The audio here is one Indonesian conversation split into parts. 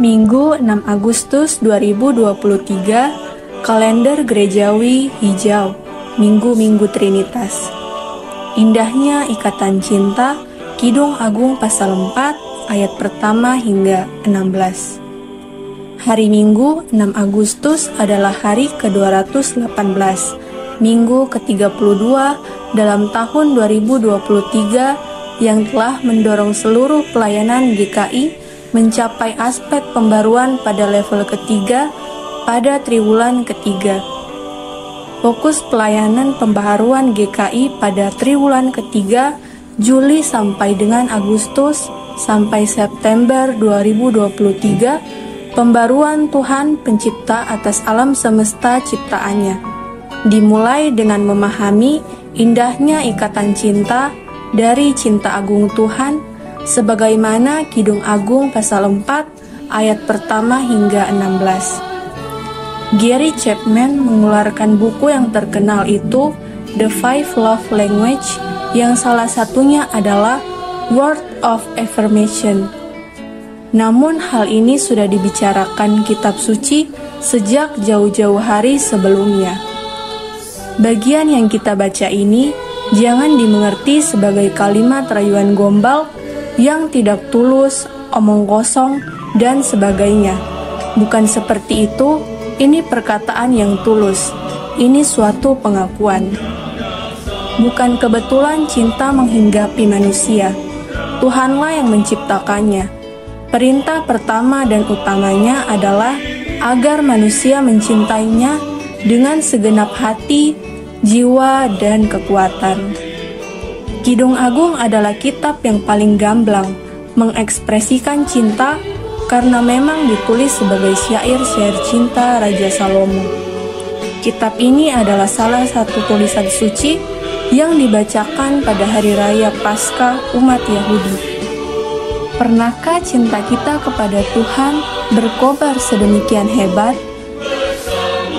Minggu 6 Agustus 2023, kalender gerejawi hijau, Minggu-Minggu Trinitas. Indahnya ikatan cinta, Kidung Agung pasal 4 ayat pertama hingga 16. Hari Minggu 6 Agustus adalah hari ke-218, Minggu ke-32 dalam tahun 2023 yang telah mendorong seluruh pelayanan GKI mencapai aspek pembaruan pada level ketiga pada triwulan ketiga. Fokus pelayanan pembaharuan GKI pada triwulan ketiga Juli sampai dengan Agustus sampai September 2023, pembaruan Tuhan Pencipta atas alam semesta ciptaannya. Dimulai dengan memahami indahnya ikatan cinta dari cinta agung Tuhan, sebagaimana Kidung Agung pasal 4 ayat pertama hingga 16. Gary Chapman mengeluarkan buku yang terkenal itu, The Five Love Language, yang salah satunya adalah Word of Affirmation. Namun hal ini sudah dibicarakan kitab suci sejak jauh-jauh hari sebelumnya. Bagian yang kita baca ini jangan dimengerti sebagai kalimat rayuan gombal yang tidak tulus, omong kosong, dan sebagainya. Bukan seperti itu, ini perkataan yang tulus. Ini suatu pengakuan. Bukan kebetulan cinta menghinggapi manusia. Tuhanlah yang menciptakannya. Perintah pertama dan utamanya adalah agar manusia mencintainya dengan segenap hati, jiwa, dan kekuatan. Kidung Agung adalah kitab yang paling gamblang mengekspresikan cinta karena memang ditulis sebagai syair-syair cinta Raja Salomo. Kitab ini adalah salah satu tulisan suci yang dibacakan pada hari raya Paskah umat Yahudi. Pernahkah cinta kita kepada Tuhan berkobar sedemikian hebat?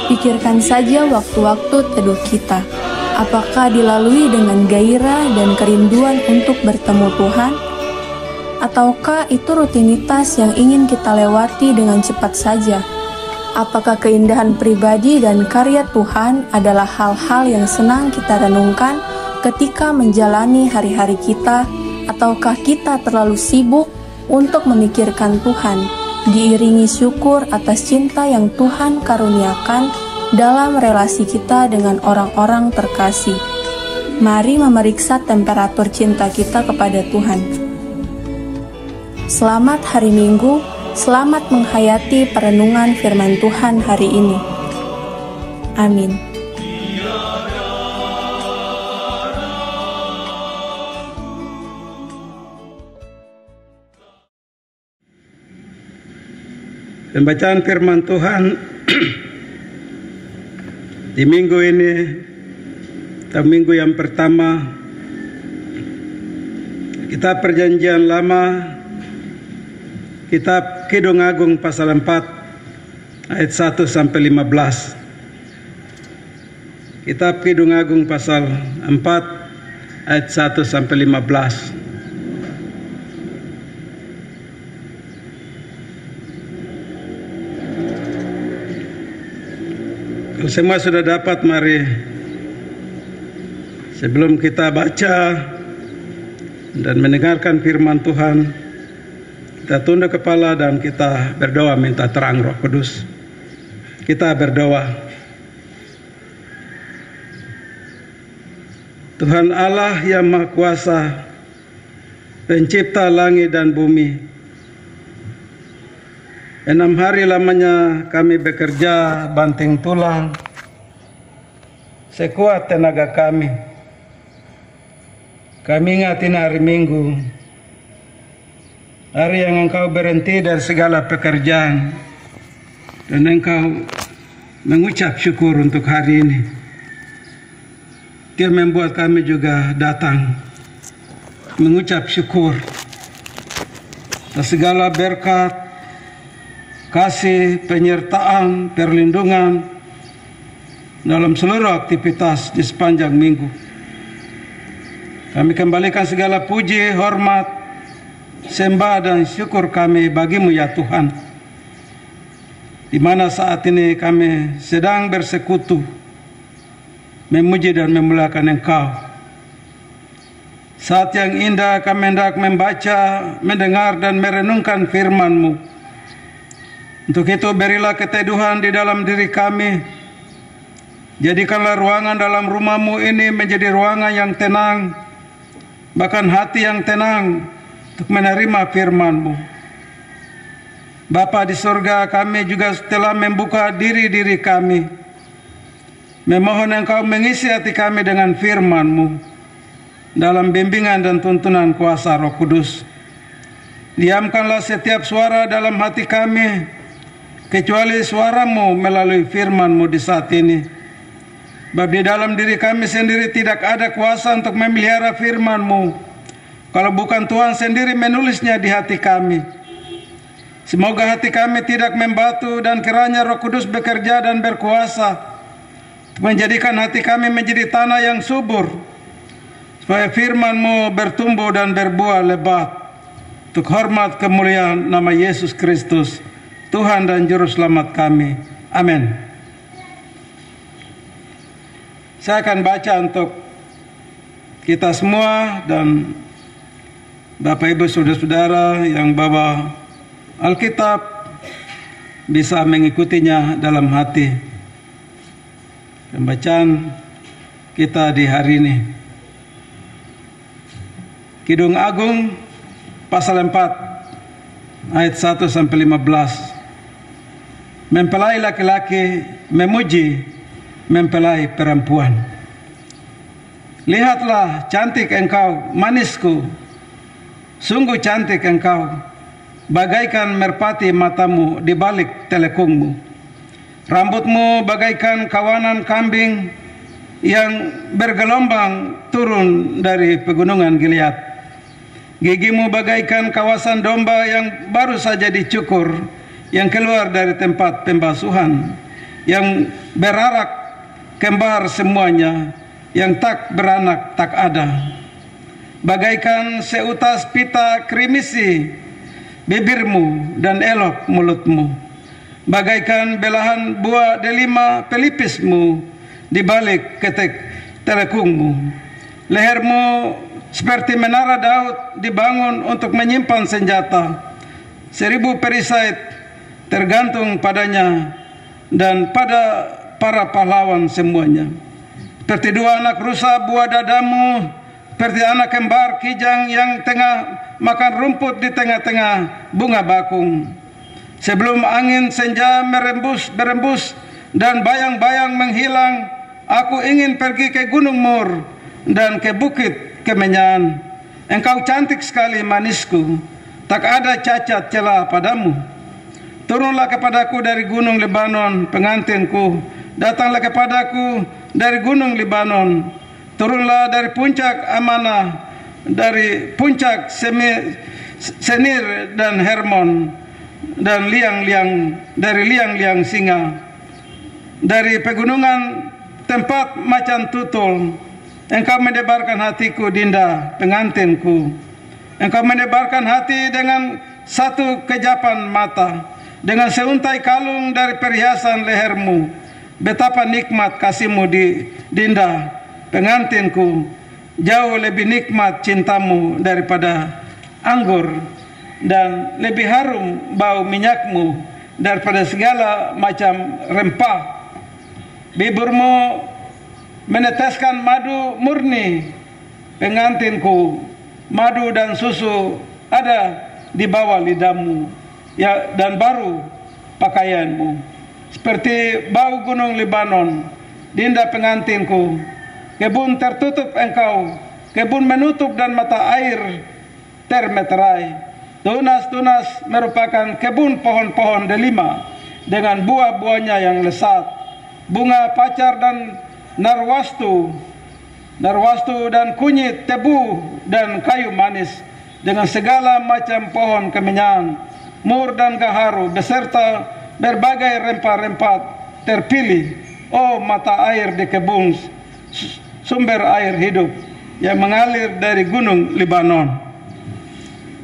Pikirkan saja waktu-waktu teduh kita. Apakah dilalui dengan gairah dan kerinduan untuk bertemu Tuhan? Ataukah itu rutinitas yang ingin kita lewati dengan cepat saja? Apakah keindahan pribadi dan karya Tuhan adalah hal-hal yang senang kita renungkan ketika menjalani hari-hari kita? Ataukah kita terlalu sibuk untuk memikirkan Tuhan, diiringi syukur atas cinta yang Tuhan karuniakan dalam relasi kita dengan orang-orang terkasih? Mari memeriksa temperatur cinta kita kepada Tuhan. Selamat hari Minggu, selamat menghayati perenungan firman Tuhan hari ini. Amin. Pembacaan firman Tuhan di minggu ini, atau minggu yang pertama, kitab Perjanjian Lama, kitab Kidung Agung pasal 4 ayat 1 sampai 15. Kitab Kidung Agung pasal 4 ayat 1 sampai 15. Kalau semua sudah dapat, mari sebelum kita baca dan mendengarkan firman Tuhan, kita tunduk kepala dan kita berdoa minta terang Roh Kudus. Kita berdoa. Tuhan Allah yang Maha Kuasa, Pencipta langit dan bumi, 6 hari lamanya kami bekerja banting tulang sekuat tenaga kami. Kami ingatin hari Minggu, hari yang Engkau berhenti dari segala pekerjaan dan Engkau mengucap syukur untuk hari ini. Dia membuat kami juga datang mengucap syukur atas segala berkat, kasih, penyertaan, perlindungan dalam seluruh aktivitas di sepanjang minggu. Kami kembalikan segala puji, hormat, sembah dan syukur kami bagimu ya Tuhan. di mana saat ini kami sedang bersekutu memuji dan memuliakan Engkau. Saat yang indah kami hendak membaca, mendengar dan merenungkan firman-Mu. Untuk itu berilah keteduhan di dalam diri kami. Jadikanlah ruangan dalam rumah-Mu ini menjadi ruangan yang tenang, bahkan hati yang tenang untuk menerima firman-Mu. Bapa di surga, kami juga telah membuka diri-diri kami. Memohon Engkau mengisi hati kami dengan firman-Mu dalam bimbingan dan tuntunan kuasa Roh Kudus. Diamkanlah setiap suara dalam hati kami, kecuali suara-Mu melalui firman-Mu di saat ini. Sebab di dalam diri kami sendiri tidak ada kuasa untuk memelihara firman-Mu, kalau bukan Tuhan sendiri menulisnya di hati kami. Semoga hati kami tidak membatu dan kiranya Roh Kudus bekerja dan berkuasa menjadikan hati kami menjadi tanah yang subur, supaya firman-Mu bertumbuh dan berbuah lebat untuk hormat kemuliaan nama Yesus Kristus, Tuhan dan Juru Selamat kami. Amin. Saya akan baca untuk kita semua dan Bapak Ibu Saudara-saudara yang bawa Alkitab bisa mengikutinya dalam hati. Pembacaan kita di hari ini. Kidung Agung pasal 4 ayat 1 sampai 15. Mempelai laki-laki memuji mempelai perempuan. Lihatlah cantik engkau, manisku, sungguh cantik engkau, bagaikan merpati matamu di balik telekungmu. Rambutmu bagaikan kawanan kambing yang bergelombang turun dari pegunungan Gilead. Gigimu bagaikan kawasan domba yang baru saja dicukur, yang keluar dari tempat pembasuhan, yang berarak kembar semuanya, yang tak beranak tak ada. Bagaikan seutas pita krimisi bibirmu dan elok mulutmu, bagaikan belahan buah delima pelipismu di balik ketek telekungmu. Lehermu seperti menara Daud dibangun untuk menyimpan senjata. 1000 perisai tergantung padanya dan pada para pahlawan semuanya. Seperti 2 anak rusa buah dadamu, seperti anak kembar kijang yang tengah makan rumput di tengah-tengah bunga bakung. Sebelum angin senja berembus dan bayang-bayang menghilang, aku ingin pergi ke Gunung Mur dan ke Bukit Kemenyan. Engkau cantik sekali, manisku, tak ada cacat celah padamu. Turunlah kepadaku dari gunung Lebanon, pengantinku. Datanglah kepadaku dari gunung Lebanon. Turunlah dari puncak Amanah, dari puncak Senir dan Hermon, dan dari liang-liang singa, dari pegunungan tempat macan tutul. Engkau mendebarkan hatiku, Dinda, pengantinku. Engkau mendebarkan hati dengan satu kejapan mata, dengan seuntai kalung dari perhiasan lehermu. Betapa nikmat kasihmu, Dinda, pengantinku. Jauh lebih nikmat cintamu daripada anggur, dan lebih harum bau minyakmu daripada segala macam rempah. Bibirmu meneteskan madu murni, pengantinku. Madu dan susu ada di bawah lidahmu, ya, dan baru pakaianmu. Seperti bau gunung Lebanon, Dinda pengantinku. Kebun tertutup engkau, kebun menutup dan mata air termeterai. Tunas-tunas merupakan kebun pohon-pohon delima dengan buah-buahnya yang lesat. Bunga pacar dan narwastu dan kunyit, tebu dan kayu manis, dengan segala macam pohon kemenyan, mur dan gaharu, beserta berbagai rempah-rempah terpilih. Oh, mata air di kebun, sumber air hidup yang mengalir dari gunung Lebanon.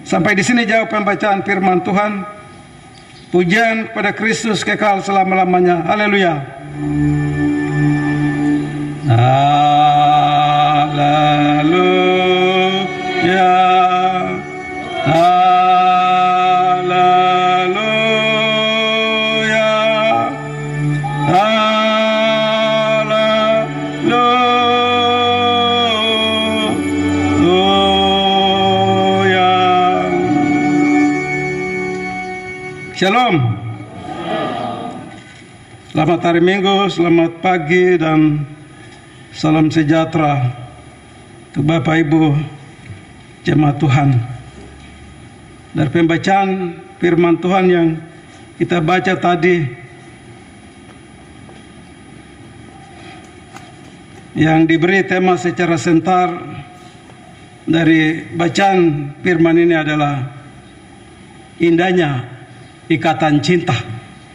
Sampai di sini jauh pembacaan firman Tuhan. Pujian kepada Kristus kekal selama-lamanya. Haleluya. Haleluya. Haleluya. Haleluya. Shalom. Selamat hari Minggu, selamat pagi, dan salam sejahtera untuk Bapak Ibu jemaat Tuhan. Dari pembacaan firman Tuhan yang kita baca tadi, yang diberi tema secara serentak dari bacaan firman ini adalah indahnya ikatan cinta,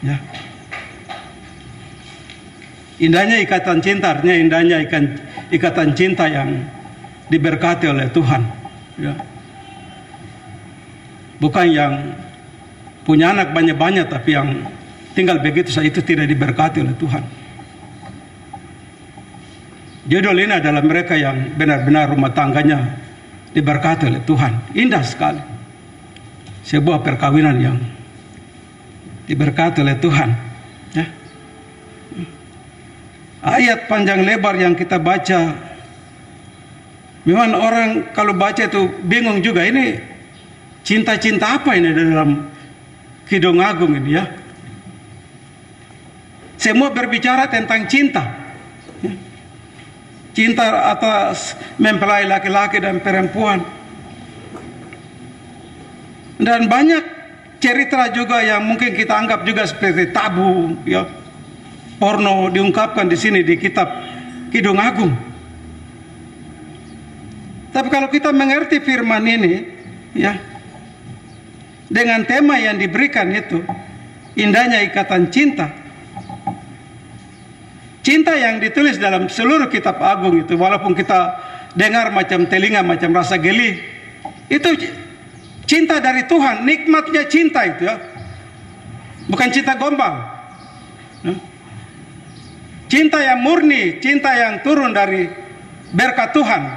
ya. Indahnya ikatan cinta, artinya indahnya ikatan cinta yang diberkati oleh Tuhan, ya. Bukan yang punya anak banyak-banyak tapi yang tinggal begitu saja, itu tidak diberkati oleh Tuhan. Judul ini adalah mereka yang benar-benar rumah tangganya diberkati oleh Tuhan. Indah sekali sebuah perkawinan yang diberkati oleh Tuhan, ya. Ayat panjang lebar yang kita baca, memang orang kalau baca itu bingung juga, ini cinta-cinta apa ini dalam Kidung Agung ini, ya. Semua berbicara tentang cinta, ya. Cinta atas mempelai laki-laki dan perempuan. Dan banyak cerita juga yang mungkin kita anggap juga seperti tabu, ya. Porno diungkapkan di sini di kitab Kidung Agung. Tapi kalau kita mengerti firman ini, ya, dengan tema yang diberikan itu, indahnya ikatan cinta. Cinta yang ditulis dalam seluruh kitab Agung itu, walaupun kita dengar macam telinga, macam rasa geli, itu cinta dari Tuhan, nikmatnya cinta itu, ya. Bukan cinta gombal, ya. Cinta yang murni, cinta yang turun dari berkat Tuhan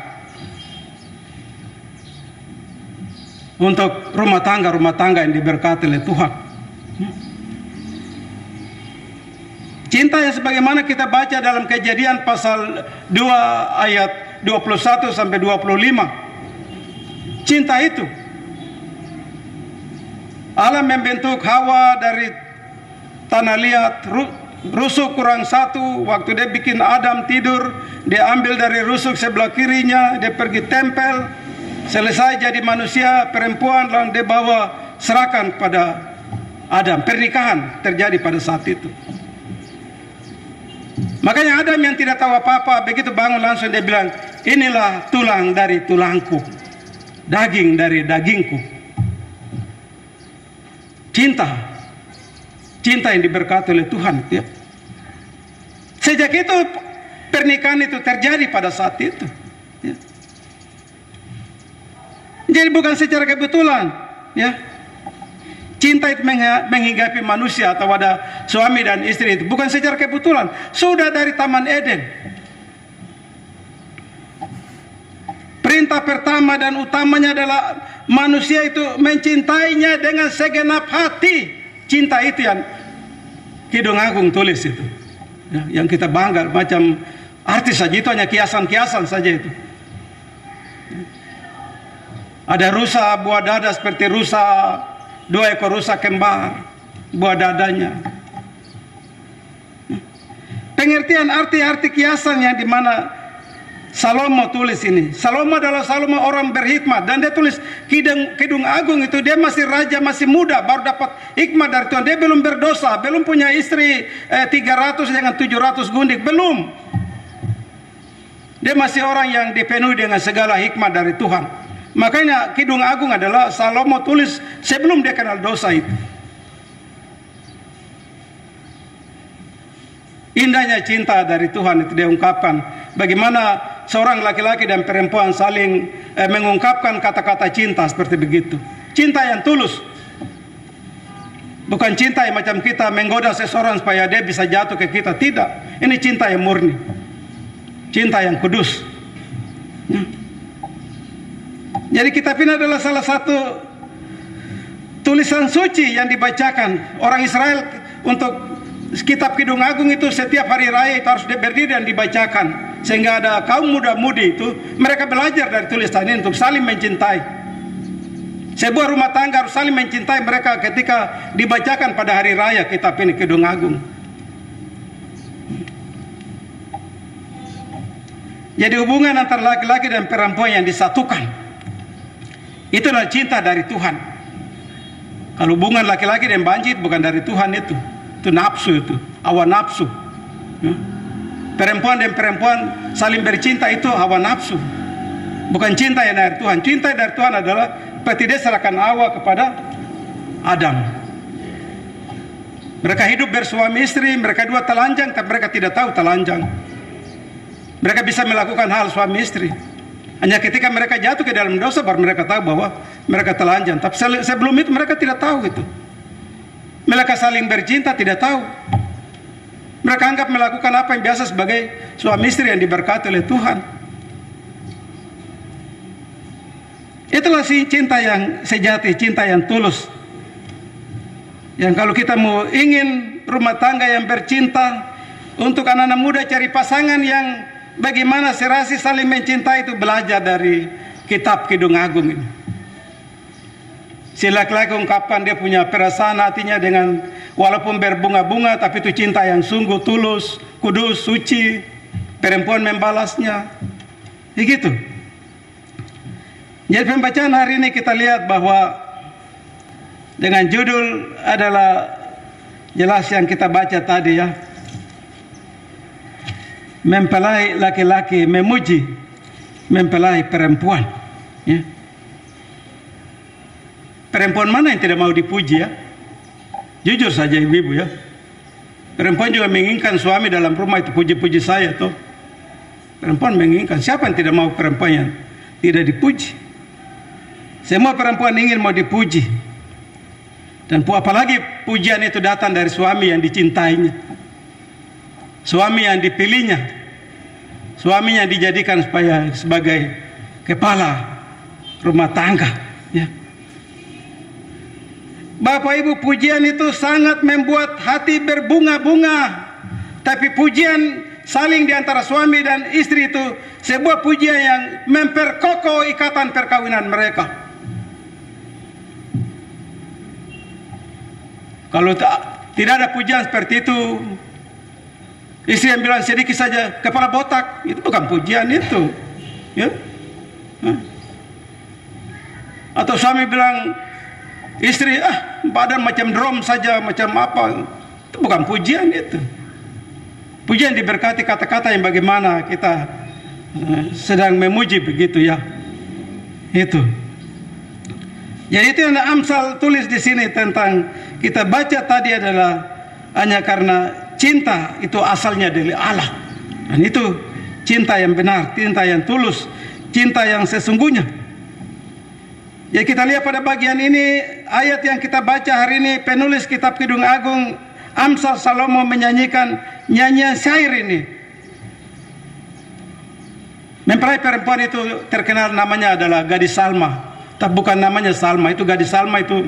untuk rumah tangga yang diberkati oleh Tuhan. Cinta yang sebagaimana kita baca dalam Kejadian pasal 2 ayat 21 sampai 25. Cinta itu, Allah membentuk Hawa dari tanah liat, rusuk kurang satu. Waktu dia bikin Adam tidur, dia ambil dari rusuk sebelah kirinya, dia pergi tempel, selesai jadi manusia perempuan, lalu dia bawa serahkan pada Adam. Pernikahan terjadi pada saat itu. Makanya Adam yang tidak tahu apa-apa, begitu bangun langsung dia bilang, inilah tulang dari tulangku, daging dari dagingku. Cinta yang diberkati oleh Tuhan, ya. Sejak itu pernikahan itu terjadi pada saat itu, ya. Jadi bukan secara kebetulan, ya. Cinta itu menghinggapi manusia atau ada suami dan istri itu bukan secara kebetulan, sudah dari Taman Eden. Perintah pertama dan utamanya adalah manusia itu mencintainya dengan segenap hati. Cinta itu yang Kidung Agung tulis itu, ya, yang kita bangga macam artis saja, itu hanya kiasan-kiasan saja itu. Ada rusa buah dada seperti rusa, 2 ekor rusa kembar buah dadanya. Pengertian arti-arti kiasan yang dimana Salomo tulis ini. Salomo adalah orang berhikmat, dan dia tulis Kidung Agung itu, dia masih raja, masih muda, baru dapat hikmat dari Tuhan. Dia belum berdosa, belum punya istri 300 dengan 700 gundik, belum. Dia masih orang yang dipenuhi dengan segala hikmat dari Tuhan. Makanya Kidung Agung adalah Salomo tulis sebelum dia kenal dosa itu. Indahnya cinta dari Tuhan itu dia ungkapkan. Bagaimana seorang laki-laki dan perempuan saling mengungkapkan kata-kata cinta seperti begitu. Cinta yang tulus. Bukan cinta yang macam kita menggoda seseorang supaya dia bisa jatuh ke kita. Tidak. Ini cinta yang murni. Cinta yang kudus. Jadi kitab ini adalah salah satu tulisan suci yang dibacakan. Orang Israel untuk kitab Kidung Agung itu setiap hari raya itu harus berdiri dan dibacakan. Sehingga ada kaum muda-mudi itu, mereka belajar dari tulisan ini untuk saling mencintai. Sebuah rumah tangga harus saling mencintai mereka ketika dibacakan pada hari raya kitab ini Kidung Agung. Jadi hubungan antara laki-laki dan perempuan yang disatukan, itulah cinta dari Tuhan. Kalau hubungan laki-laki dan banjir bukan dari Tuhan itu nafsu, itu hawa nafsu. Perempuan dan perempuan saling bercinta itu hawa nafsu, bukan cinta yang dari Tuhan. Cinta dari Tuhan adalah seperti dia serahkan Hawa kepada Adam. Mereka hidup bersuami istri, mereka dua telanjang, tapi mereka tidak tahu telanjang. Mereka bisa melakukan hal suami istri. Hanya ketika mereka jatuh ke dalam dosa baru mereka tahu bahwa mereka telanjang. Tapi sebelum itu mereka tidak tahu itu. Mereka saling bercinta tidak tahu. Mereka anggap melakukan apa yang biasa sebagai suami istri yang diberkati oleh Tuhan. Itulah si cinta yang sejati, cinta yang tulus. Yang kalau kita mau ingin rumah tangga yang bercinta, untuk anak-anak muda cari pasangan yang bagaimana serasi saling mencintai, itu belajar dari kitab Kidung Agung ini. Si laki-laki ungkapkan dia punya perasaan hatinya dengan walaupun berbunga-bunga, tapi itu cinta yang sungguh tulus, kudus, suci. Perempuan membalasnya. Begitu. Jadi pembacaan hari ini kita lihat bahwa dengan judul adalah jelas yang kita baca tadi ya. Mempelai laki-laki memuji mempelai perempuan. Ya. Perempuan mana yang tidak mau dipuji ya? Jujur saja ibu-ibu ya. Perempuan juga menginginkan suami dalam rumah itu puji-puji saya toh. Perempuan menginginkan, siapa yang tidak mau perempuan yang tidak dipuji? Semua perempuan ingin mau dipuji. Dan apalagi pujian itu datang dari suami yang dicintainya. Suami yang dipilihnya. Suami yang dijadikan sebagai kepala rumah tangga. Ya. Bapak Ibu, pujian itu sangat membuat hati berbunga-bunga. Tapi pujian saling di antara suami dan istri itu sebuah pujian yang memperkokoh ikatan perkawinan mereka. Kalau tidak ada pujian seperti itu, istri yang bilang sedikit saja kepala botak, itu bukan pujian itu, ya. Atau suami bilang istri badan macam drum saja, macam apa, itu bukan pujian itu. Pujian diberkati kata-kata yang bagaimana kita sedang memuji begitu ya, itu. Jadi itu yang Amsal tulis di sini tentang kita baca tadi adalah hanya karena cinta itu asalnya dari Allah. Dan itu cinta yang benar, cinta yang tulus, cinta yang sesungguhnya. Ya kita lihat pada bagian ini ayat yang kita baca hari ini, penulis kitab Kidung Agung Amsal Salomo menyanyikan nyanyian syair ini. Mempelai perempuan itu terkenal namanya adalah gadis Salma. Tapi bukan namanya Salma, itu gadis Salma itu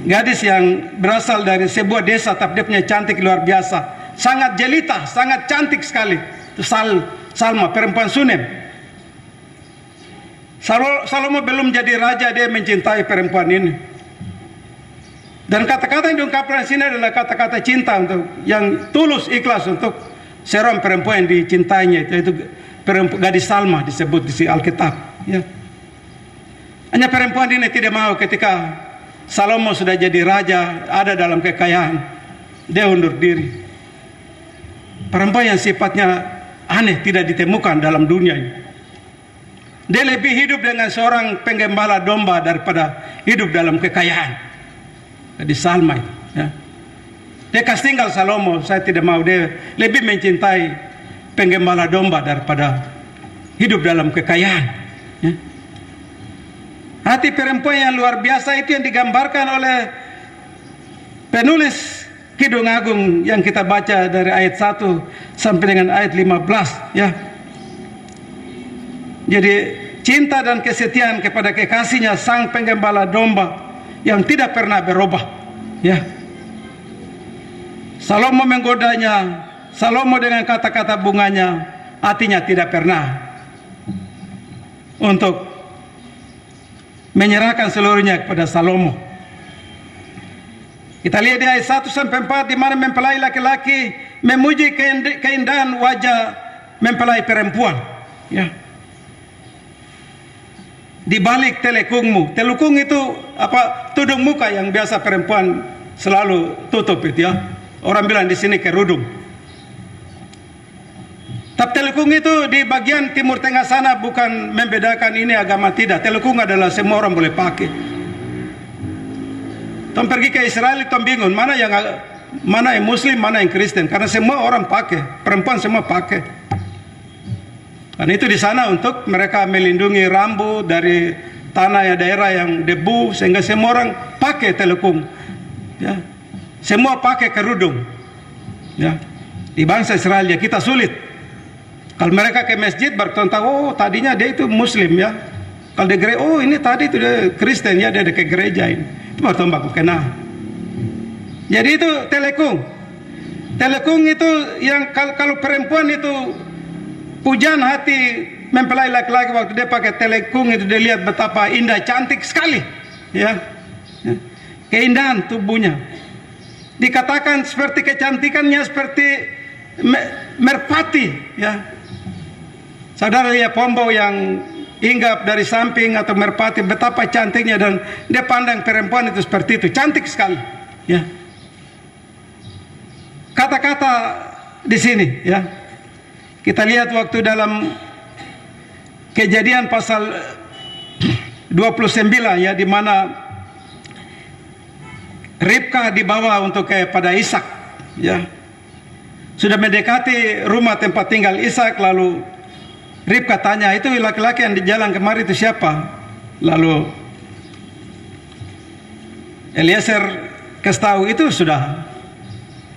gadis yang berasal dari sebuah desa, tapi dia punya cantik luar biasa. Sangat jelita, sangat cantik sekali. Itu Salma, perempuan Sunem. Salomo belum jadi raja, dia mencintai perempuan ini. Dan kata-kata yang diungkapkan di sini adalah kata-kata cinta untuk yang tulus, ikhlas untuk seorang perempuan yang dicintainya. Itu gadis Salma disebut di Alkitab. Ya. Hanya perempuan ini tidak mau ketika Salomo sudah jadi raja, ada dalam kekayaan, dia undur diri. Perempuan yang sifatnya aneh tidak ditemukan dalam dunia ini. Dia lebih hidup dengan seorang penggembala domba daripada hidup dalam kekayaan. Jadi Salma itu, ya. Dia kasih tinggal Salomo, saya tidak mau. Dia lebih mencintai penggembala domba daripada hidup dalam kekayaan. Ya. Hati perempuan yang luar biasa itu yang digambarkan oleh penulis Kidung Agung yang kita baca dari ayat 1 sampai dengan ayat 15, ya. Jadi cinta dan kesetiaan kepada kekasihnya sang penggembala domba yang tidak pernah berubah, ya. Salomo menggodanya, Salomo dengan kata-kata bunganya, hatinya tidak pernah untuk menyerahkan seluruhnya kepada Salomo. Kita lihat di ayat 1 sampai 4 di mana mempelai laki-laki memuji keindahan wajah mempelai perempuan, ya. Di balik telekungmu, telekung itu tudung muka yang biasa perempuan selalu tutup itu, ya. Orang bilang di sini kerudung. Tapi telekung itu di bagian timur tengah sana bukan membedakan ini agama, tidak. Telekung adalah semua orang boleh pakai. Tom pergi ke Israel, tom bingung mana yang Muslim, mana yang Kristen, karena semua orang pakai, perempuan semua pakai. Dan itu di sana untuk mereka melindungi rambut dari tanah daerah yang debu, sehingga semua orang pakai telekung, ya. Semua pakai kerudung, ya. Di bangsa Israel ya kita sulit. Kalau mereka ke masjid baru tahu, oh tadinya dia itu Muslim, ya. Kalau di gereja, oh ini tadi itu dia Kristen, ya, dia ke gereja ini. Itu baru tahu baku kenal. Jadi itu telekung. Telekung itu yang kalau perempuan itu pujaan hati mempelai laki-laki waktu dia pakai telekung itu, dia lihat betapa indah, cantik sekali, ya. Keindahan tubuhnya. Dikatakan seperti kecantikannya seperti merpati, ya. Saudara lihat pombau yang hinggap dari samping atau merpati, betapa cantiknya, dan dia pandang perempuan itu seperti itu, cantik sekali, ya. Kata-kata di sini, ya. Kita lihat waktu dalam Kejadian pasal 29, ya, di mana Ribka dibawa untuk kepada Ishak, ya. Sudah mendekati rumah tempat tinggal Ishak, lalu Ribka tanya, itu laki-laki yang di jalan kemari itu siapa? Lalu Eliezer kasih tahu, itu sudah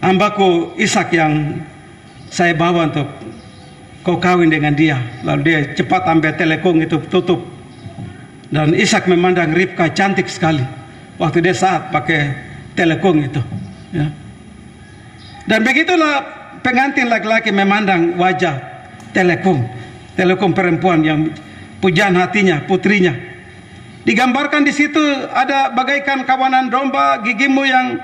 hambaku Ishak yang saya bawa untuk kau kawin dengan dia. Lalu dia cepat ambil telekung itu, tutup. Dan Ishak memandang Ribka cantik sekali waktu dia saat pakai telekung itu, ya. Dan begitulah pengantin laki-laki memandang wajah telekung perempuan yang pujaan hatinya, putrinya. Digambarkan di situ ada bagaikan kawanan domba, gigimu yang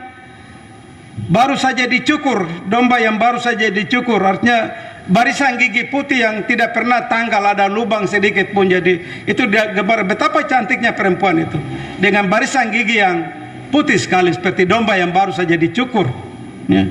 baru saja dicukur, domba yang baru saja dicukur, artinya barisan gigi putih yang tidak pernah tanggal, ada lubang sedikit pun. Jadi itu gambar betapa cantiknya perempuan itu dengan barisan gigi yang putih sekali seperti domba yang baru saja dicukur, ya.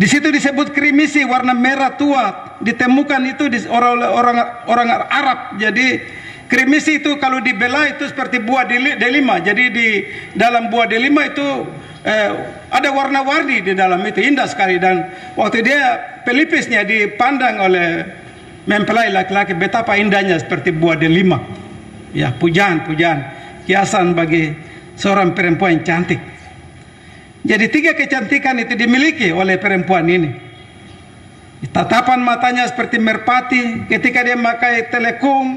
Di situ disebut krimisi, warna merah tua, ditemukan itu di orang Arab. Jadi krimisi itu kalau dibela itu seperti buah delima. Jadi di dalam buah delima itu ada warna-warni di dalam itu, indah sekali. Dan waktu dia pelipisnya dipandang oleh mempelai laki-laki, betapa indahnya seperti buah delima, ya. Pujaan kiasan bagi seorang perempuan yang cantik. Jadi 3 kecantikan itu dimiliki oleh perempuan ini. Tatapan matanya seperti merpati ketika dia memakai telekung,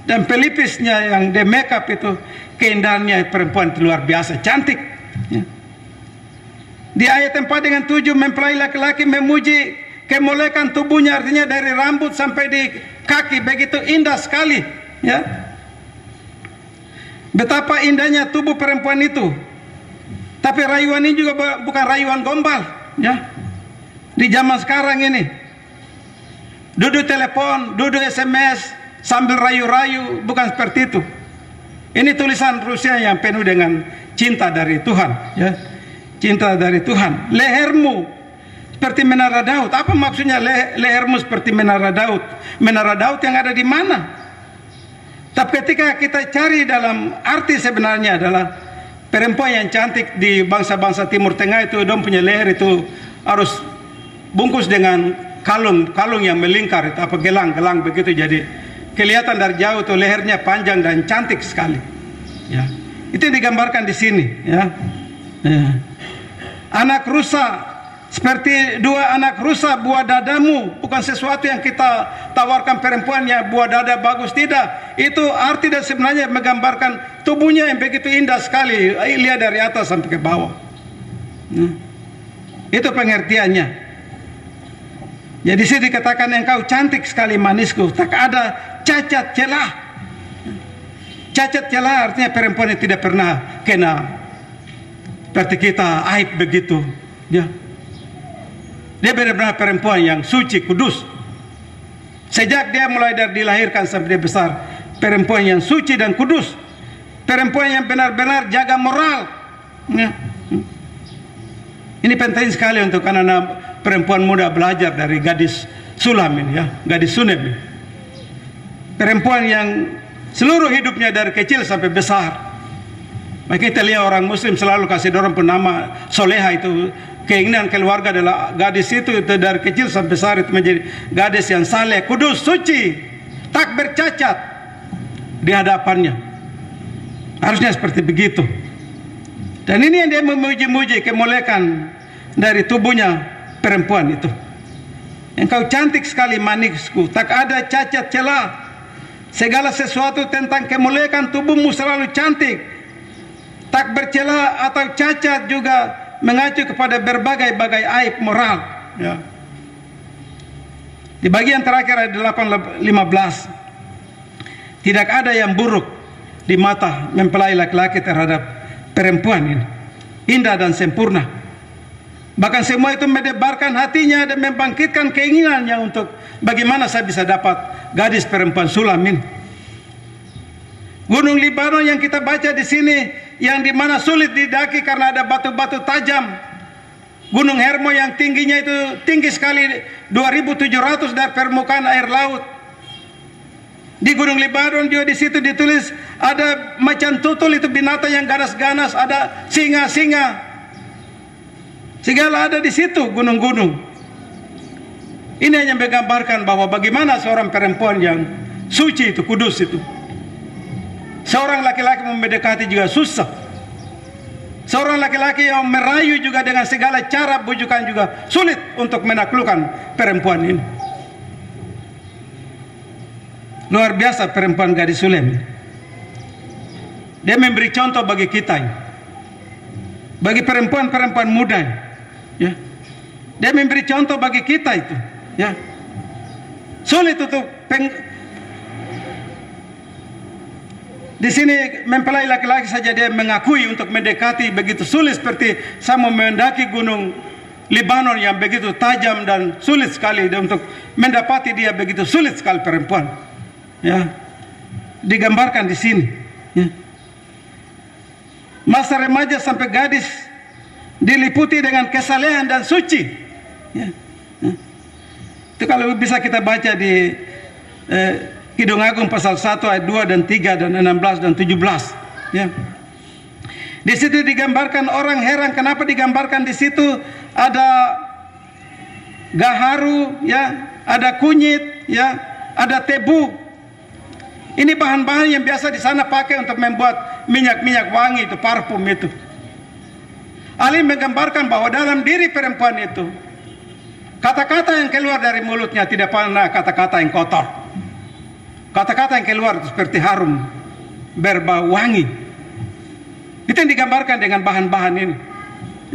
dan pelipisnya yang dia make up itu, keindahannya perempuan itu luar biasa cantik, ya. Di ayat 4 dengan 7 mempelai laki-laki memuji kemolekan tubuhnya, artinya dari rambut sampai di kaki begitu indah sekali, ya. Betapa indahnya tubuh perempuan itu. Tapi rayuan ini juga bukan rayuan gombal, ya. Di zaman sekarang ini, duduk telepon, duduk SMS sambil rayu-rayu, bukan seperti itu. Ini tulisan Rusia yang penuh dengan cinta dari Tuhan, ya. Cinta dari Tuhan. Lehermu seperti menara Daud. Apa maksudnya lehermu seperti menara Daud? Menara Daud yang ada di mana? Tapi ketika kita cari dalam arti sebenarnya adalah perempuan yang cantik di bangsa-bangsa Timur Tengah itu, dong punya leher itu harus bungkus dengan kalung yang melingkar itu, apa gelang begitu. Jadi kelihatan dari jauh tuh lehernya panjang dan cantik sekali, ya. Itu yang digambarkan di sini, ya. Anak rusa seperti dua anak rusa buah dadamu, bukan sesuatu yang kita tawarkan perempuannya buah dada bagus, tidak. Itu arti dan sebenarnya menggambarkan tubuhnya yang begitu indah sekali, lihat dari atas sampai ke bawah. Itu pengertiannya. Jadi di sini dikatakan engkau cantik sekali manisku, tak ada cacat celah. Cacat celah artinya perempuan yang tidak pernah kena seperti kita aib begitu, ya. Dia benar-benar perempuan yang suci, kudus. Sejak dia mulai dari dilahirkan sampai dia besar, perempuan yang suci dan kudus. Perempuan yang benar-benar jaga moral, ya. Ini penting sekali untuk anak-anak perempuan muda belajar dari gadis Sulam ini, ya, gadis Sunem ini. Perempuan yang seluruh hidupnya dari kecil sampai besar. Maka kita lihat orang Muslim selalu kasih dorong penama soleha, itu keinginan keluarga adalah gadis itu dari kecil sampai besar itu menjadi gadis yang saleh, kudus, suci, tak bercacat di hadapannya. Harusnya seperti begitu. Dan ini yang dia memuji-muji kemuliaan dari tubuhnya perempuan itu. Engkau cantik sekali manisku, tak ada cacat celah. Segala sesuatu tentang kemuliaan tubuhmu selalu cantik, tak bercela atau cacat, juga mengacu kepada berbagai-bagai aib moral, ya. Di bagian terakhir ayat 8-15, tidak ada yang buruk di mata mempelai laki-laki terhadap perempuan ini, indah dan sempurna. Bahkan semua itu mendebarkan hatinya dan membangkitkan keinginannya untuk bagaimana saya bisa dapat gadis perempuan Sulam ini. Gunung Libanon yang kita baca di sini, yang dimana sulit didaki karena ada batu-batu tajam. Gunung Hermon yang tingginya itu tinggi sekali, 2.700 dari permukaan air laut. Di Gunung Libanon juga di situ ditulis ada macan tutul, itu binatang yang ganas-ganas, ada singa-singa. Segala ada di situ gunung-gunung. Ini hanya menggambarkan bahwa bagaimana seorang perempuan yang suci itu, kudus itu. Seorang laki-laki mendekati juga susah. Seorang laki-laki yang merayu juga dengan segala cara bujukan juga sulit untuk menaklukkan perempuan ini. Luar biasa perempuan gadis Sulem. Dia memberi contoh bagi kita, bagi perempuan-perempuan muda, ya. Dia memberi contoh bagi kita itu, ya. Sulit untuk di sini mempelai laki-laki saja dia mengakui untuk mendekati begitu sulit, seperti sama mendaki gunung Libanon yang begitu tajam dan sulit sekali. Dan untuk mendapati dia begitu sulit sekali perempuan, ya, digambarkan di sini, ya. Masa remaja sampai gadis diliputi dengan kesalehan dan suci, ya. Itu kalau bisa kita baca di Kidung Agung pasal 1 ayat 2 dan 3 dan 16 dan 17, ya. Di situ digambarkan, orang heran kenapa digambarkan di situ ada gaharu, ya, ada kunyit, ya, ada tebu. Ini bahan-bahan yang biasa di sana pakai untuk membuat minyak-minyak wangi, itu parfum itu. Ali menggambarkan bahwa dalam diri perempuan itu kata-kata yang keluar dari mulutnya tidak pernah kata-kata yang kotor. Kata-kata yang keluar seperti harum, berbau wangi. Itu yang digambarkan dengan bahan-bahan ini.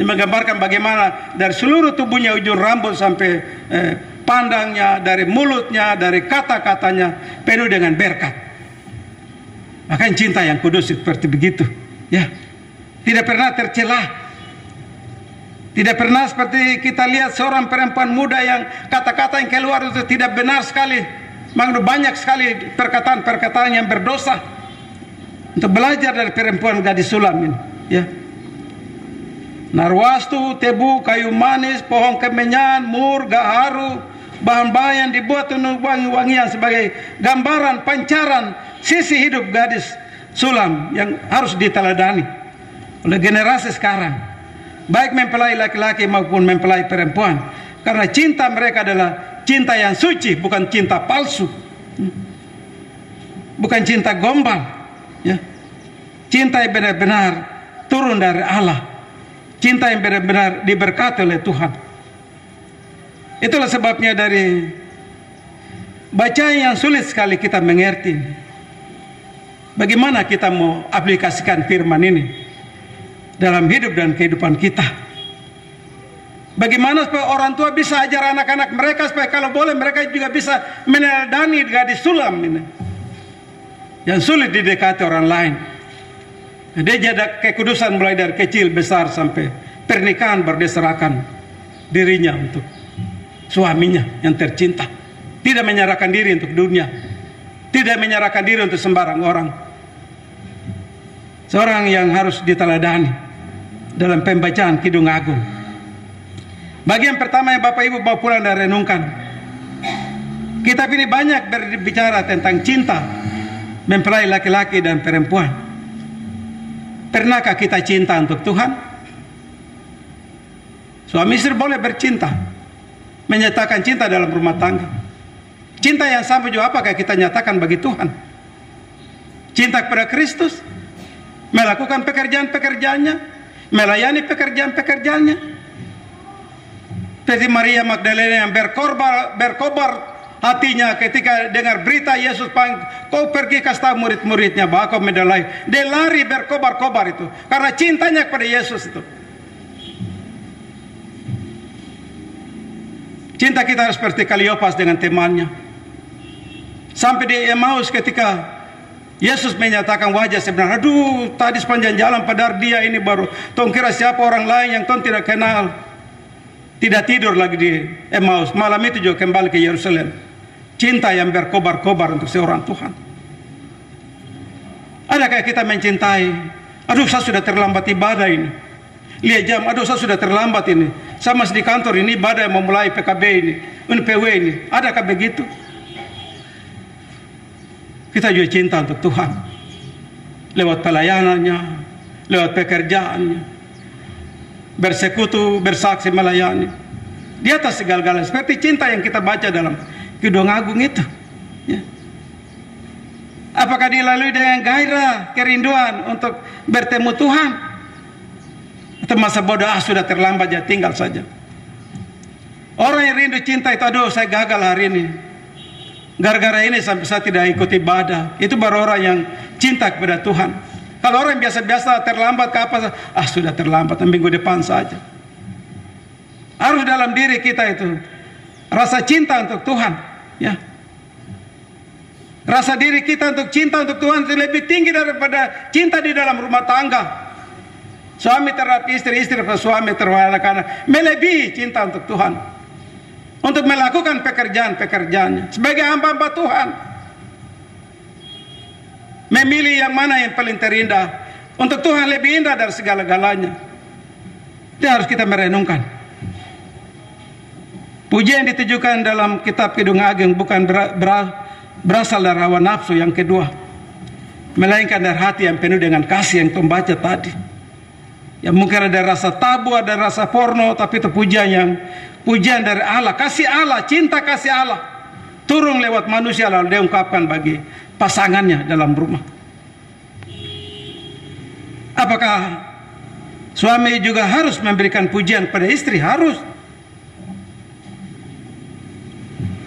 Yang menggambarkan bagaimana dari seluruh tubuhnya, ujung rambut sampai pandangnya, dari mulutnya, dari kata-katanya penuh dengan berkat. Makanya cinta yang kudus seperti begitu, ya. Tidak pernah tercelah. Tidak pernah seperti kita lihat seorang perempuan muda yang kata-kata yang keluar itu tidak benar sekali. Mengandung banyak sekali perkataan-perkataan yang berdosa. Untuk belajar dari perempuan gadis Sulam ini, ya. Narwastu, tebu, kayu manis, pohon kemenyan, mur, gaharu, bahan-bahan yang dibuat untuk wangi-wangian sebagai gambaran pancaran sisi hidup gadis Sulam yang harus diteladani oleh generasi sekarang, baik mempelai laki-laki maupun mempelai perempuan, karena cinta mereka adalah cinta yang suci, bukan cinta palsu, bukan cinta gombal, ya. Cinta yang benar-benar turun dari Allah. Cinta yang benar-benar diberkati oleh Tuhan. Itulah sebabnya dari bacaan yang sulit sekali kita mengerti. Bagaimana kita mau aplikasikan firman ini dalam hidup dan kehidupan kita? Bagaimana supaya orang tua bisa ajar anak-anak mereka supaya kalau boleh mereka juga bisa meneladani gadis sulam ini yang sulit didekati orang lain. Dia jaga kekudusan mulai dari kecil besar sampai pernikahan berdasarkan dirinya untuk suaminya yang tercinta. Tidak menyerahkan diri untuk dunia, tidak menyerahkan diri untuk sembarang orang. Seorang yang harus diteladani dalam pembacaan Kidung Agung. Bagian pertama yang Bapak Ibu bawa pulang dan renungkan. Kitab ini banyak berbicara tentang cinta mempelai laki-laki dan perempuan. Pernahkah kita cinta untuk Tuhan? Suami istri boleh bercinta, menyatakan cinta dalam rumah tangga. Cinta yang sama juga apakah kita nyatakan bagi Tuhan? Cinta kepada Kristus, melakukan pekerjaan-pekerjaannya, melayani pekerjaan-pekerjaannya. Seperti Maria Magdalena yang berkobar hatinya ketika dengar berita Yesus panggil, kau pergi kasih tahu murid-muridnya bahwa kau medalai. Dia lari berkobar-kobar itu karena cintanya kepada Yesus itu. Cinta kita harus seperti Kaliopas dengan temannya. Sampai di Emmaus ketika Yesus menyatakan wajah sebenarnya, aduh tadi sepanjang jalan padahal dia ini baru tong kira siapa orang lain yang tong tidak kenal. Tidak tidur lagi di Emmaus. Malam itu juga kembali ke Yerusalem. Cinta yang berkobar-kobar untuk seorang Tuhan. Adakah kita mencintai? Aduh saya sudah terlambat ibadah ini. Lihat jam, aduh saya sudah terlambat ini. Saya masih di kantor ini ibadah yang memulai PKB ini, UNPW ini. Adakah begitu? Kita juga cinta untuk Tuhan. Lewat pelayanannya, lewat pekerjaannya. Bersekutu, bersaksi, melayani. Di atas segala-galanya. Seperti cinta yang kita baca dalam Kidung Agung itu. Ya. Apakah dilalui dengan gairah, kerinduan untuk bertemu Tuhan? Atau masa bodoh, sudah terlambat ya tinggal saja. Orang yang rindu cinta itu, aduh saya gagal hari ini. Gara-gara ini sampai saya tidak ikut ibadah. Itu baru orang yang cinta kepada Tuhan. Kalau orang biasa-biasa terlambat ke apa? Sudah terlambat, minggu depan saja. Harus dalam diri kita itu rasa cinta untuk Tuhan, ya. Rasa diri kita untuk cinta untuk Tuhan itu lebih tinggi daripada cinta di dalam rumah tangga. Suami terhadap istri, istri terhadap suami terhadap anak-anak, melebihi cinta untuk Tuhan. Untuk melakukan pekerjaan-pekerjaannya sebagai hamba-hamba Tuhan. Memilih yang mana yang paling terindah. Untuk Tuhan lebih indah dari segala-galanya. Itu harus kita merenungkan. Pujian yang ditujukan dalam kitab Kidung Agung bukan berasal dari hawa nafsu yang kedua. Melainkan dari hati yang penuh dengan kasih yang membaca tadi. Yang mungkin ada rasa tabu, ada rasa porno. Tapi itu pujian dari Allah. Kasih Allah, cinta kasih Allah. Turun lewat manusia lalu dia ungkapkan bagi pasangannya dalam rumah. Apakah suami juga harus memberikan pujian pada istri? Harus.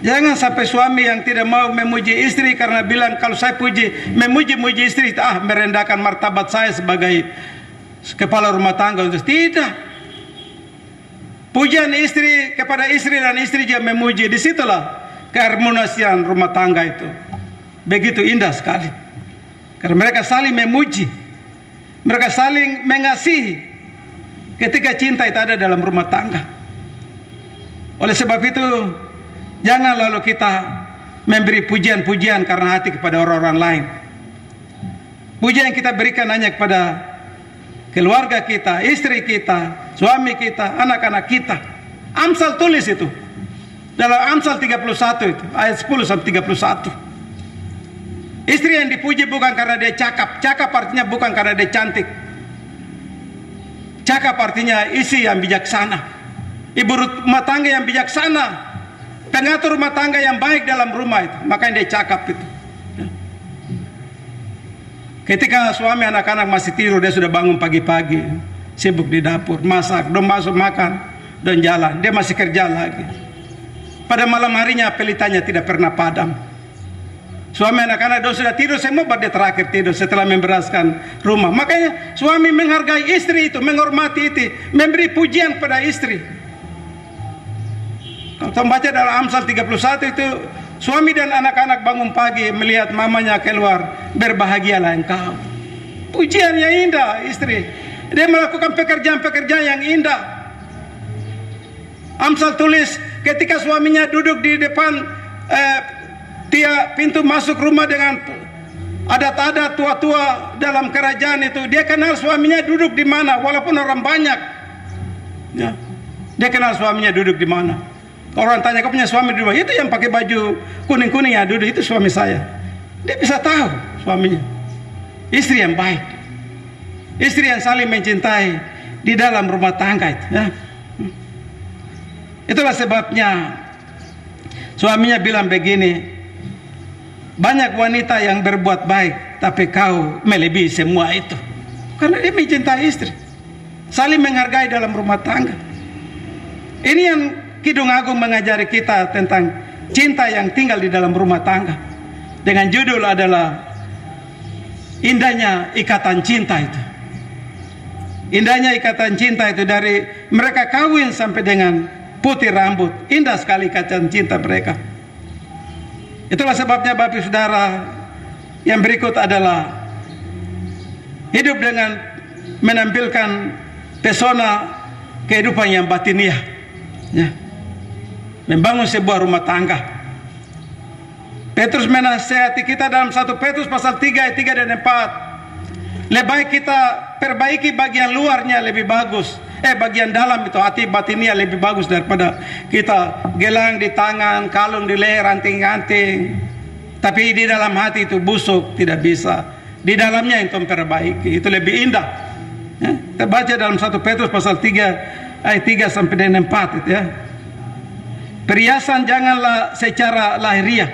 Jangan sampai suami yang tidak mau memuji istri karena bilang kalau saya memuji istri, merendahkan martabat saya sebagai kepala rumah tangga. Tidak. Pujian istri kepada istri dan istri juga memuji. Disitulah keharmonisian rumah tangga itu. Begitu indah sekali. Karena mereka saling memuji. Mereka saling mengasihi. Ketika cinta itu ada dalam rumah tangga. Oleh sebab itu, jangan lalu kita memberi pujian-pujian karena hati kepada orang-orang lain. Pujian yang kita berikan hanya kepada keluarga kita, istri kita, suami kita, anak-anak kita. Amsal tulis itu. Dalam Amsal 31 itu, ayat 10 sampai 31. Istri yang dipuji bukan karena dia cakap. Cakap artinya bukan karena dia cantik. Cakap artinya isi yang bijaksana. Ibu rumah tangga yang bijaksana. Pengatur rumah tangga yang baik dalam rumah itu. Makanya dia cakap itu. Ketika suami anak-anak masih tidur, dia sudah bangun pagi-pagi, sibuk di dapur, masak, dong masuk makan, dan jalan. Dia masih kerja lagi. Pada malam harinya pelitanya tidak pernah padam. Suami anak-anak dong sudah tidur, semua baru dia terakhir tidur setelah membereskan rumah. Makanya suami menghargai istri itu, menghormati itu, memberi pujian pada istri. Kalau kita baca dalam Amsal 31 itu, suami dan anak-anak bangun pagi melihat mamanya keluar, berbahagialah engkau. Pujian yang indah istri. Dia melakukan pekerjaan-pekerjaan yang indah. Amsal tulis ketika suaminya duduk di depan pintu masuk rumah dengan adat-adat tua-tua dalam kerajaan itu, dia kenal suaminya duduk di mana walaupun orang banyak. Ya. Dia kenal suaminya duduk di mana. Orang tanya, kau punya suami di rumah? Itu yang pakai baju kuning-kuning ya duduk, itu suami saya. Dia bisa tahu suaminya. Istri yang baik, istri yang saling mencintai di dalam rumah tangga itu. Ya. Itulah sebabnya suaminya bilang begini, banyak wanita yang berbuat baik, tapi kau melebihi semua itu. Karena dia mencintai istri, saling menghargai dalam rumah tangga. Ini yang Kidung Agung mengajari kita tentang cinta yang tinggal di dalam rumah tangga. Dengan judul adalah Indahnya Ikatan Cinta itu. Indahnya ikatan cinta itu, dari mereka kawin sampai dengan putih rambut. Indah sekali ikatan cinta mereka. Itulah sebabnya Bapak Ibu Saudara, yang berikut adalah hidup dengan menampilkan pesona kehidupan yang batiniah. Ya. Membangun sebuah rumah tangga. Petrus menasihati kita dalam 1 Petrus pasal 3 ayat 3 dan 4. Lebih baik kita perbaiki bagian luarnya lebih bagus. Bagian dalam itu, hati batinnya lebih bagus daripada kita gelang di tangan, kalung di leher, anting-anting. Tapi di dalam hati itu busuk, tidak bisa. Di dalamnya itu perbaiki, itu lebih indah. Ya? Kita baca dalam 1 Petrus pasal 3 ayat 3 sampai dengan 4 itu ya. Perhiasan janganlah secara lahiriah,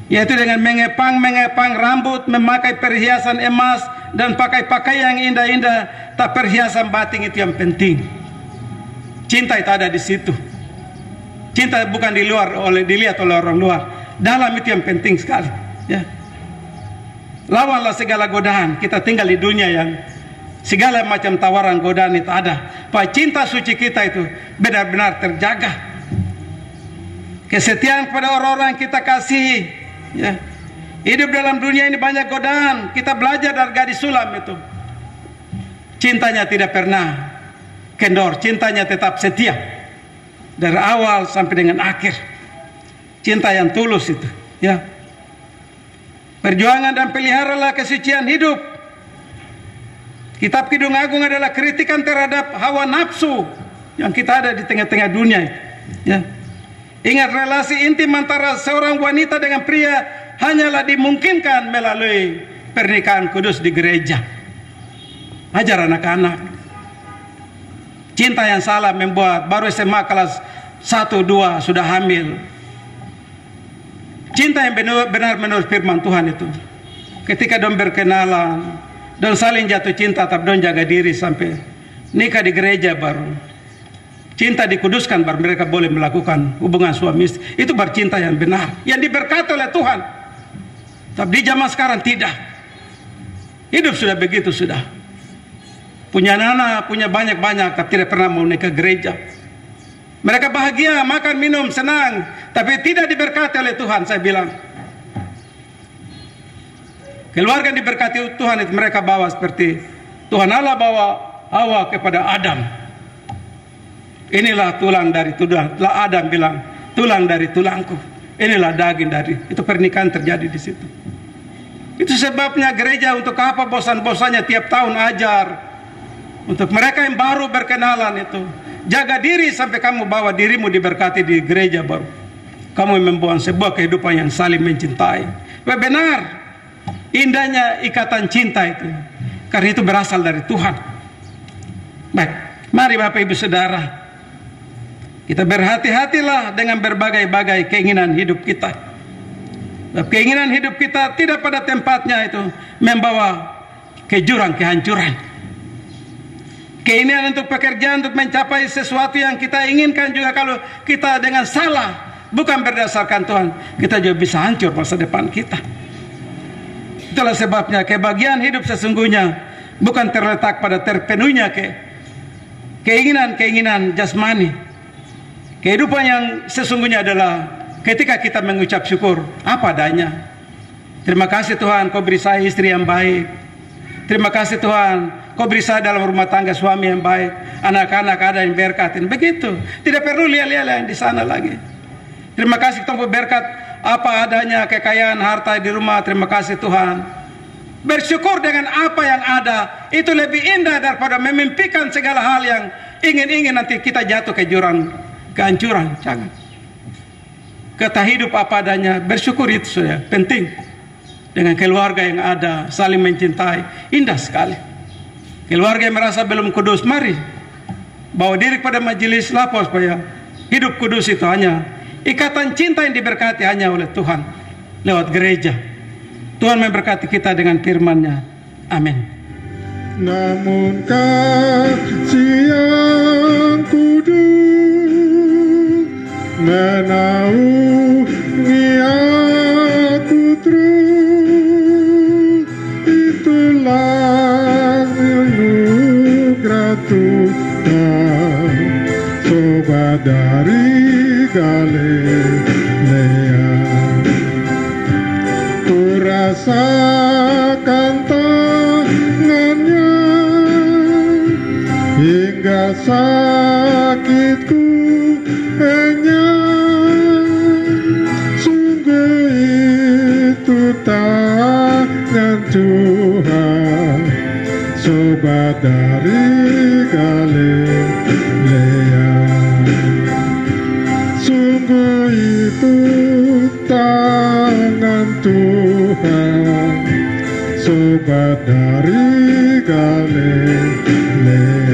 yaitu dengan mengepang rambut, memakai perhiasan emas, dan pakai pakaian yang indah-indah. Tak perhiasan batin itu yang penting. Cinta itu ada di situ. Cinta bukan dilihat oleh orang luar. Dalam itu yang penting sekali. Ya. Lawanlah segala godaan. Kita tinggal di dunia yang segala macam tawaran godaan itu ada. Pak, cinta suci kita itu benar-benar terjaga. Kesetiaan kepada orang-orang yang kita kasihi. Ya. Hidup dalam dunia ini banyak godaan. Kita belajar dari gadis sulam itu. Cintanya tidak pernah kendor. Cintanya tetap setia. Dari awal sampai dengan akhir. Cinta yang tulus itu. Ya. Perjuangan dan peliharalah kesucian hidup. Kitab Kidung Agung adalah kritikan terhadap hawa nafsu yang kita ada di tengah-tengah dunia. Ya. Ingat, relasi intim antara seorang wanita dengan pria hanyalah dimungkinkan melalui pernikahan kudus di gereja. Ajar anak-anak. Cinta yang salah membuat baru SMA kelas 1-2 sudah hamil. Cinta yang benar menurut firman Tuhan itu, ketika dong berkenalan, dong saling jatuh cinta, tapi dong jaga diri sampai nikah di gereja baru. Cinta dikuduskan baru mereka boleh melakukan hubungan suami istri. Itu baru cinta yang benar, yang diberkati oleh Tuhan. Tapi di zaman sekarang tidak. Hidup sudah begitu sudah. Punya anak, punya banyak-banyak, tapi tidak pernah mau nikah gereja. Mereka bahagia, makan, minum, senang, tapi tidak diberkati oleh Tuhan, saya bilang. Keluarga diberkati Tuhan itu mereka bawa seperti Tuhan Allah bawa Hawa kepada Adam. Inilah tulang dari tulang. Adam bilang, tulang dari tulangku. Inilah daging dari. Itu pernikahan terjadi di situ. Itu sebabnya gereja untuk apa bosan-bosannya tiap tahun ajar. Untuk mereka yang baru berkenalan itu. Jaga diri sampai kamu bawa dirimu diberkati di gereja baru. Kamu membuat sebuah kehidupan yang saling mencintai. Benar. Indahnya ikatan cinta itu. Karena itu berasal dari Tuhan. Baik. Mari Bapak Ibu Saudara. Kita berhati-hatilah dengan berbagai-bagai keinginan hidup kita. Keinginan hidup kita tidak pada tempatnya itu membawa ke jurang kehancuran. Keinginan untuk pekerjaan, untuk mencapai sesuatu yang kita inginkan juga kalau kita dengan salah, bukan berdasarkan Tuhan, kita juga bisa hancur masa depan kita. Itulah sebabnya kebahagiaan hidup sesungguhnya bukan terletak pada terpenuhnya keinginan jasmani. Kehidupan yang sesungguhnya adalah ketika kita mengucap syukur apa adanya. Terima kasih Tuhan, Kau beri saya istri yang baik. Terima kasih Tuhan, Kau beri saya dalam rumah tangga suami yang baik, anak-anak ada yang berkatin. Begitu, tidak perlu lihat-lihat yang di sana lagi. Terima kasih Tuhan berkat apa adanya, kekayaan harta di rumah. Terima kasih Tuhan. Bersyukur dengan apa yang ada itu lebih indah daripada memimpikan segala hal yang ingin nanti kita jatuh ke jurang kehancuran. Jangan. Kata hidup apa adanya, bersyukur itu sudah penting. Dengan keluarga yang ada, saling mencintai, indah sekali. Keluarga yang merasa belum kudus, mari bawa diri pada majelis lapor supaya hidup kudus itu hanya ikatan cinta yang diberkati hanya oleh Tuhan lewat gereja. Tuhan memberkati kita dengan firman-Nya. Amin. Namun kasih yang kudus menaungi aku terus, itulah anugerah Tuhan, sobat dari Galilea. Ku rasakan tangannya hingga sakitku enyang. Sungguh itu tangan Tuhan, sobat dari Galilea. Sungguh itu tangan Tuhan, sobat dari Galilea.